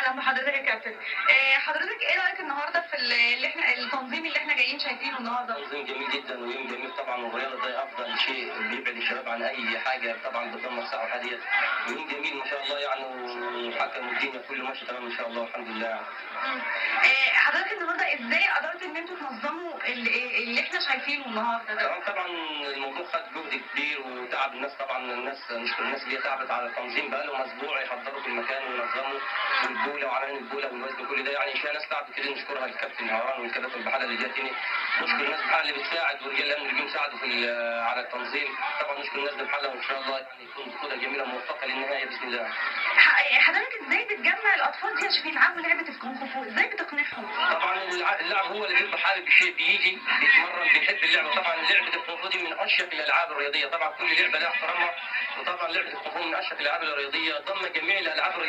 اهلا بحضرتك يا كابتن. حضرتك ايه رايك النهارده في اللي احنا التنظيم اللي احنا جايين شايفينه النهارده؟ تنظيم جميل جدا ويوم جميل طبعا، والرياضه ده افضل شيء بيبعد الشباب عن اي حاجه طبعا بتدمر الصحه ديت. يوم جميل ما شاء الله يعني، وحكموا الدنيا كله ماشي تمام ان شاء الله والحمد لله. حضرتك النهارده ازاي قدرتوا ان انتوا تنظموا اللي احنا شايفينه النهارده ده؟ طبعا الموضوع خد جهد كبير وتعب الناس، طبعا الناس نشكر الناس اللي هي تعبت على التنظيم، بقى لهم اسبوع يحضروا في المكان وينظموا والبوله وعملان البوله والوزن كل ده، يعني في ناس تعبت كده نشكرها الكابتن هوان والكباتن البحاله اللي جت هنا. نشكر الناس بحاله اللي بتساعد ورجال الامن اللي بيساعدوا على التنظيم. طبعا نشكر الناس بحالها وان شاء الله يعني تكون بطوله جميله موفقه للنهايه باذن الله. حضرتك ازاي بتجمع الاطفال دي عشان يلعبوا لعبه الكونغ فو؟ ازاي بتقنعهم؟ طبعا اللاعب هو اللي بيبقى حابب الشيء، بيجي بيتمرن بيحب اللعبه. طبعا لعبه الكونغ فو دي من اشيك الالعاب الرياضيه، طبعا كل لعبه لها احترامها، وطبعا لعبه الكونغ فو من اشيك الالعاب الرياضيه، ضم جميع الالعاب الرياضيه